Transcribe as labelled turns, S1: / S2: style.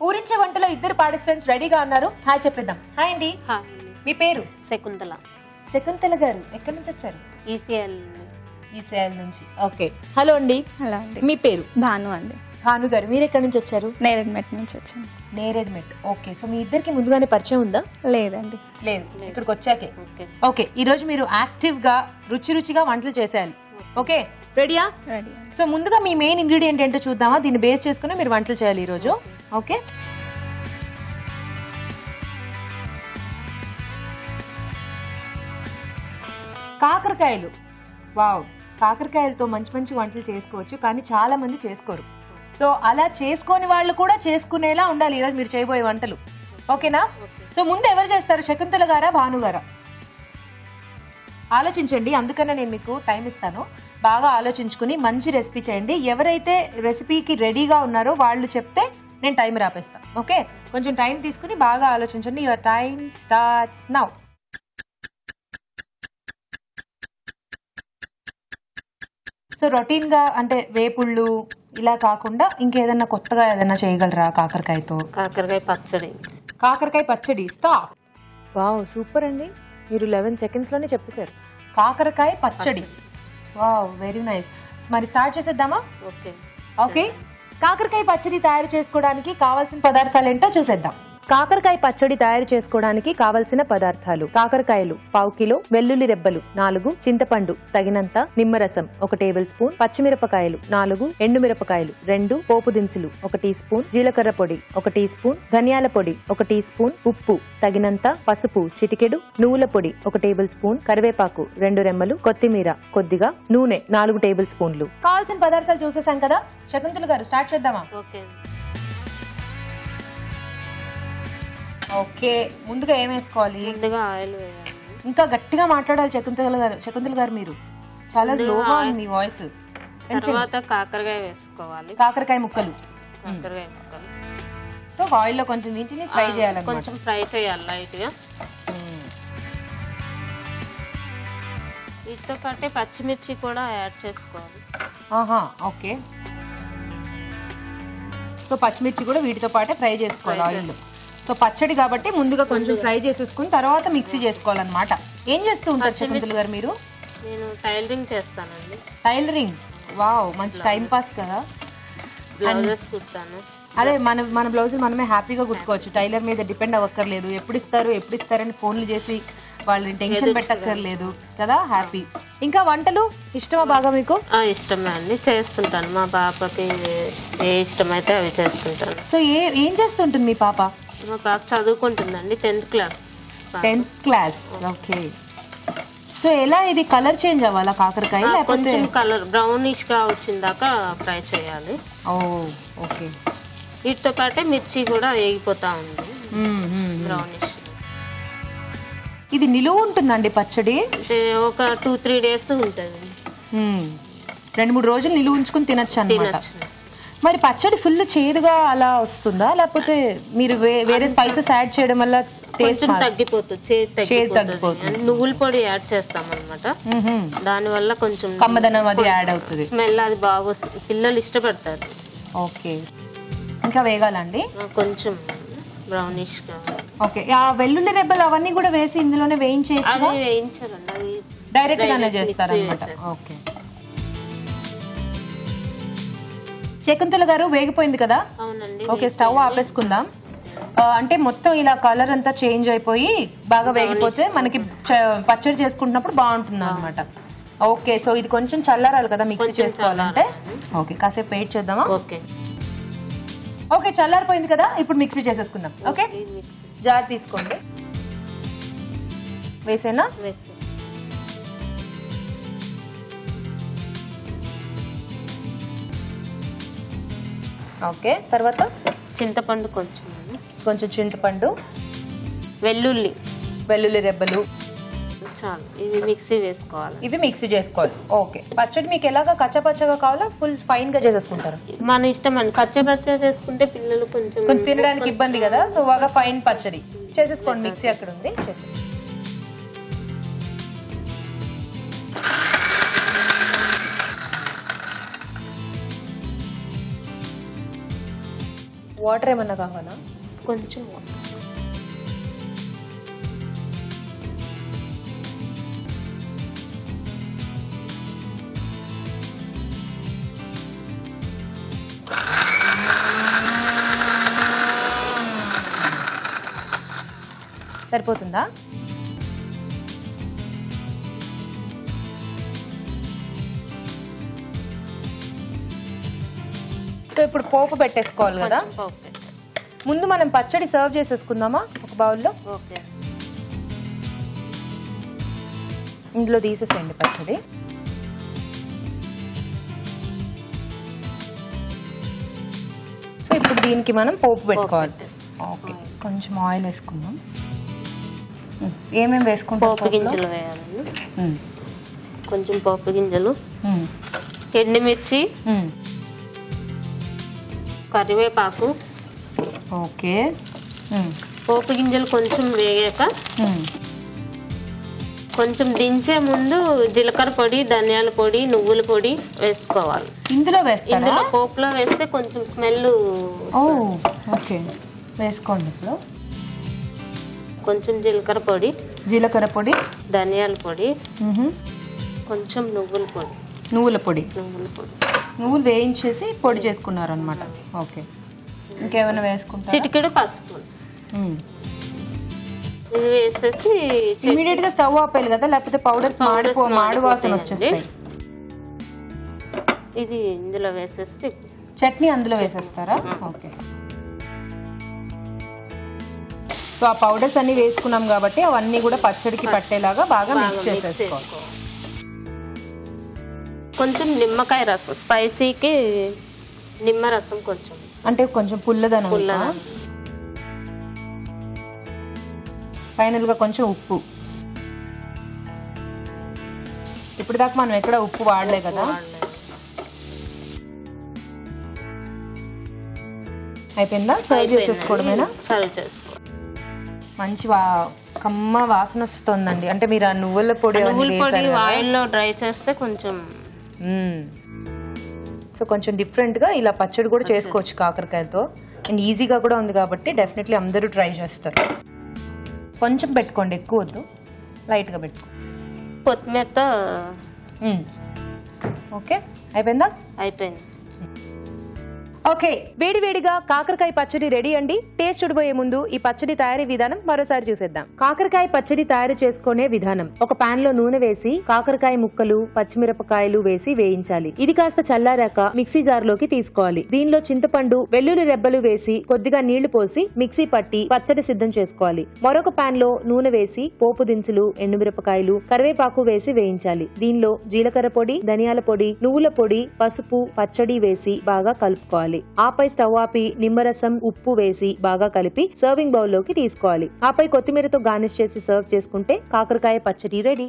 S1: ఊరించే వంటలో ఇద్దరు పార్టిసిపెంట్స్ రెడీగా ఉన్నారు. హాయ్ చెప్పిద్దాం. హాయ్ అండి. మీ పేరు?
S2: శకుంతల.
S1: శకుంతల గారు ఎక్కడి నుంచి వచ్చారు?
S2: ఈసీఎల్
S1: నుంచి. ఓకే. హలో అండి.
S3: హలో అండి.
S1: మీ పేరు?
S3: భాను అండి.
S1: భాను గారు మీరు ఎక్కడి నుంచి వచ్చారు?
S3: నేరేడ్మెట్ నుంచి వచ్చాను.
S1: నేరేడ్మెట్. ఓకే. సో మీ ఇద్దరికి ముందుగానే పరిచయం ఉందా?
S3: లేదండి.
S1: లేదు, ఇక్కడికి వచ్చాకే. ఓకే. ఈ రోజు మీరు యాక్టివ్ గా రుచిగా వంటలు చేసేయాలి. ఓకే, రెడీయా?
S3: రెడీ.
S1: సో ముందుగా మీ మెయిన్ ఇంగ్రీడియంట్ ఏంటో చూద్దామా? దీన్ని బేస్ చేసుకుని మీరు వంటలు చేయాలి ఈ రోజు. ఓకే. కాకరకాయలు. వావ్, కాకరకాయలతో మంచి మంచి వంటలు చేసుకోవచ్చు, కానీ చాలా మంది చేసుకోరు. సో అలా చేసుకోని వాళ్ళు కూడా చేసుకునేలా ఉండాలి ఈరోజు మీరు చేయబోయే వంటలు. ఓకేనా? సో ముందు ఎవరు చేస్తారు, శకుంతల గారా భాను గారా? ఆలోచించండి, అందుకనే నేను మీకు టైం ఇస్తాను. బాగా ఆలోచించుకుని మంచి రెసిపీ చేయండి. ఎవరైతే రెసిపీకి రెడీగా ఉన్నారో వాళ్ళు చెప్తే నేను టైం రాపేస్తాను. ఓకే, కొంచెం టైం తీసుకుని బాగా ఆలోచించండి. Your time starts now. So routine గా అంటే వేపుళ్ళు ఇలా కాకుండా ఇంకేదన్నా కొత్తగా ఏదైనా చేయగలరా కాకరకాయతో?
S2: కాకరకాయ పచ్చడి.
S1: కాకరకాయ పచ్చడి. స్టాప్. వావ్, సూపర్ అండి, మీరు 11 seconds లోనే చెప్పేశారు. కాకరకాయ పచ్చడి. Wow, very nice. మరి స్టార్ట్ చేసేద్దామా?
S2: ఓకే.
S1: ఓకే. కాకరకాయ పచ్చడి తయారు చేసుకోవడానికి కావాల్సిన పదార్థాలు ఏంటో చూసేద్దాం. కాకరకాయ పచ్చడి తయారు చేసుకోవడానికి కావలసిన పదార్థాలు: కాకరకాయలు 1/2 కిలో, వెల్లుల్లి రెబ్బలు 4, చింతపండు తగినంత, నిమ్మరసం 1 టేబుల్ స్పూన్, పచ్చిమిరపకాయలు 4, ఎండుమిరపకాయలు 2, పోపు దినుసులు 1 టీ స్పూన్, జీలకర్ర పొడి 1 టీ స్పూన్, ధనియాల పొడి 1 టీ స్పూన్, ఉప్పు తగినంత, పసుపు చిటికెడు, నువ్వుల పొడి 1 టేబుల్ స్పూన్, కరివేపాకు 2 రెమ్మలు, కొత్తిమీర కొద్దిగా, నూనె 4 టేబుల్ స్పూన్లు. కావాల్సిన పదార్థాలు చూసేసాం కదా. శకుంతల గారు స్టార్ట్ చేద్దామా?
S2: ఓకే.
S1: ఓకే, ముందుగా ఏం వేసుకోవాలి?
S2: ముందుగా ఆయిల్ వేయాలి.
S1: ఇంకా గట్టిగా మాట్లాడాలి శకుంతల గారు. శకుంతల గారు మీరు చాలా స్లోగా ఉంది మీ వాయిస్.
S2: తర్వాత కాకరకాయ వేసుకోవాలి.
S1: కాకరకాయ ముక్కలు.
S2: కాకరకాయ ముక్కలు.
S1: సో ఆయిల్ లో కొంచెం వీటిని ఫ్రై చేయాలి.
S2: కొంచెం ఫ్రై చేయాలి లైట్ గా. వీటితో పాటే పచ్చిమిర్చి కూడా యాడ్ చేసుకోవాలి.
S1: ఆహా, ఓకే. సో పచ్చిమిర్చి కూడా వీటితో పాటే ఫ్రై చేసుకోవాలి ఆయిల్. సో పచ్చడి కాబట్టి ముందుగా కొంచెం ఫ్రై చేసేసుకుని తర్వాత మిక్సీ చేసుకోవాలన్నమాట. ఏం చేస్తూ ఉంటారు శకుంతల గారు మీరు?
S2: నేను టైలరింగ్ చేస్తానండి.
S1: టైలరింగ్. వావ్, మంచి టైం పాస్ కదా.
S2: బ్లౌజెస్ కుడతాను.
S1: అదే మన బ్లౌజులు మనమే హ్యాపీగా కుట్టుకోవచ్చు. టైలర్ మీద డిపెండ్ అవ్వక్కర్లేదు. ఎప్పుడు ఇస్తారని ఫోన్లు చేసి వాళ్ళని టెన్షన్ పెట్టక్కర్లేదు కదా. హ్యాపీ. ఇంకా వంటలు ఇష్టమా బాగా మీకు?
S2: ఇష్టమే అండి, చేస్తుంటాను. మా పాపకి ఏ ఇష్టమైతే అవి చేస్తుంటాను.
S1: సో ఏం చేస్తుంటుంది మీ పాప?
S2: మా పాప చదువుకుంటుందండి, 10th class.
S1: 10th class. Okay. So ఎలా ఇది కలర్ చేంజ్ అవ్వాలా కాకరకాయ?
S2: కొంచెం కలర్ బ్రౌనిష్ గా వచ్చిందాకా ఫ్రై చేయాలి.
S1: ఓ, ఓకే.
S2: వీటితో పాటే మిర్చి కూడా వేగిపోతా ఉంది బ్రౌనిష్.
S1: ఇది నిలువ ఉంటుందండి పచ్చడి?
S2: ఒక 2-3 days ఉంటుంది.
S1: 2-3 రోజులు నిలువ ఉంచుకుని తినచ్చు అన్నమాట. మరి పచ్చడి ఫుల్ చేదుగా అలా వస్తుందా, లేకపోతే మీరు వేరే స్పైసెస్ యాడ్ చేయడం వల్ల
S2: కొంచెం తగ్గిపోతుంది, చేదు తగ్గిపోతుంది. నువ్వుల పొడి యాడ్ చేస్తాం అనమాట, దాని వల్ల కొంచెం
S1: కమ్మదనం అది యాడ్ అవుతుంది.
S2: స్మెల్ అది బాగా వస్తుంది, పిల్లలు ఇష్టపడతారు.
S1: ఓకే. ఇంకా వేగాలండి
S2: కొంచెం బ్రౌనిష్ గా.
S1: ఓకే. ఆ వెల్లుల్లి రెబ్బలు అవన్నీ కూడా వేసి ఇందులోనే వేయించేయచ్చు?
S2: అవి వేయించాలండి, అవి
S1: డైరెక్ట్ గానే చేస్తారన్నమాట. ఓకే. శకుంతల గారు వేగిపోయింది కదా?
S2: అవునండి.
S1: ఓకే, స్టవ్ ఆపేసుకుందాం. అంటే మొత్తం ఇలా కలర్ అంతా చేంజ్ అయిపోయి బాగా వేగిపోతే మనకి పచ్చడి చేసుకుంటున్నప్పుడు బాగుంటుంది అనమాట. ఓకే. సో ఇది కొంచెం చల్లారాలి కదా మిక్సీ చేసుకోవాలంటే. ఓకే, కాసేపు వెయిట్ చేద్దామా?
S2: ఓకే.
S1: ఓకే, చల్లారిపోయింది కదా, ఇప్పుడు మిక్సీ చేసేసుకుందాం. ఓకే, జార్ తీసుకోండి. వేసేనా? ఓకే. తర్వాత
S2: చింతపండు,
S1: కొంచెం చింతపండు, వెల్లుల్లి రెబ్బలు
S2: చాలు. ఇవి మిక్సీ వేసుకోవాలి.
S1: ఇవి మిక్సీ చేసుకోవాలి. ఓకే. పచ్చడి మీకు ఎలాగా కచ్చపచ్చగా కావాలా, ఫుల్ ఫైన్ గా చేసేసుకుంటారు?
S2: మన ఇష్టం అండి. కచ్చపచ్చ చేసుకుంటే పిల్లలు కొంచెం
S1: తినడానికి ఇబ్బంది కదా, సో బాగా ఫైన్ పచ్చడి చేసేసుకోండి. మిక్సీ అక్కడ ఉంది, చేసేసుకోండి. వాటర్ ఏమన్నా కావాలా?
S2: కొంచెం
S1: సరిపోతుందా? సో ఇప్పుడు పోపు పెట్టేసుకోవాలి కదా. ముందు మనం పచ్చడి సర్వ్ చేసేసుకుందామా ఒక బౌల్లో.
S2: ఓకే,
S1: ఇందులో తీసేసేయండి పచ్చడి. సో ఇప్పుడు దీనికి మనం పోపు పెట్టుకోవాలి. ఓకే, కొంచెం ఆయిల్ వేసుకుందాం. ఏమేమి వేసుకుంటాం?
S2: పోపు గింజలు వేయాలండి. కొంచెం పోపు గింజలు, ఎండుమిర్చి, కరివేపాకు.
S1: ఓకే,
S2: పోపు గింజలు కొంచెం వేగాక కొంచెం దించే ముందు జీలకర్ర పొడి, ధనియాల పొడి, నువ్వుల పొడి వేసుకోవాలి.
S1: ఇందులో వేస్తారా?
S2: ఇందులో పోపులో వేస్తే కొంచెం స్మెల్.
S1: ఓకే, వేసుకోండి. ఇప్పుడు
S2: కొంచెం జీలకర్ర పొడి, ధనియాల పొడి, కొంచెం నువ్వుల పొడి.
S1: నువ్వులు వేయించేసి పొడి చేసుకున్నారు అనమాట. ఓకే, ఇంకేమైనా వేసుకుంటారా?
S2: చిటికెడు పసుపు. ఇది వేసేసి
S1: ఇమీడియట్ గా స్టవ్ ఆపేయాలి కదా, లేకపోతే పౌడర్స్ మాడు వాసన వచ్చేస్తాయి.
S2: ఇది ఇందులో వేసేస్తే
S1: చట్నీ అందులో వేసేస్తారా? ఓకే, సో ఆ పౌడర్స్ అన్ని వేసుకున్నాం కాబట్టి అవన్నీ కూడా పచ్చడికి పట్టేలాగా బాగా మిక్స్ చేసేసుకోవాలి.
S2: కొంచెం నిమ్మకాయ రసం, స్పైసీకి నిమ్మరసం కొంచెం,
S1: అంటే కొంచెం పుల్లదనం. ఫైనల్ గా కొంచెం ఉప్పు. ఇప్పుడు దాకా మనం ఎక్కడ ఉప్పు వాడలే కదా. అయిపోయిందా? సర్వ్ చేసేసుకోవడమేనా?
S2: సర్వ్ చేసుకో.
S1: మంచి కమ్మ వాసన వస్తుందండి. అంటే మీరు ఆ నువ్వుల పొడి
S2: ఆయిల్లో డ్రై చేస్తే కొంచెం
S1: సో కొంచెం డిఫరెంట్ గా ఇలా పచ్చడి కూడా చేసుకోవచ్చు కాకరకాయలతో. అండ్ ఈజీగా కూడా ఉంది కాబట్టి డెఫినెట్లీ అందరూ ట్రై చేస్తారు. కొంచెం పెట్టుకోండి, ఎక్కువ వద్దు, లైట్ గా పెట్టుకో.
S2: కొత్తిమీరతో.
S1: ఓకే, అయిపోయిందా?
S2: అయిపోయింది.
S1: ఓకే, వేడివేడిగా కాకరకాయ పచ్చడి రెడీ అండి. టేస్ట్ చూడబోయే ముందు ఈ పచ్చడి తయారీ విధానం మరోసారి చూసేద్దాం. కాకరకాయ పచ్చడి తయారు చేసుకునే విధానం: ఒక పాన్ లో నూనె వేసి కాకరకాయ ముక్కలు, పచ్చిమిరపకాయలు వేసి వేయించాలి. ఇది కాస్త చల్లారాక మిక్సీ జార్ లోకి తీసుకోవాలి. దీనిలో చింతపండు, వెల్లుల్లి రెబ్బలు వేసి కొద్దిగా నీళ్లు పోసి మిక్సీ పట్టి పచ్చడి సిద్ధం చేసుకోవాలి. మరొక పాన్ లో నూనె వేసి పోపు దినుసులు, ఎండుమిరపకాయలు, కరివేపాకు వేసి వేయించాలి. దీనిలో జీలకర్ర పొడి, ధనియాల పొడి, నువ్వుల పొడి, పసుపు, పచ్చడి వేసి బాగా కలుపుకోవాలి. ఆపై స్టవ్ ఆపి నిమ్మరసం, ఉప్పు వేసి బాగా కలిపి సర్వింగ్ బౌల్ లోకి తీసుకోవాలి. ఆపై కొత్తిమీరతో గార్నిష్ చేసి సర్వ్ చేసుకుంటే కాకరకాయ పచ్చడి రెడీ.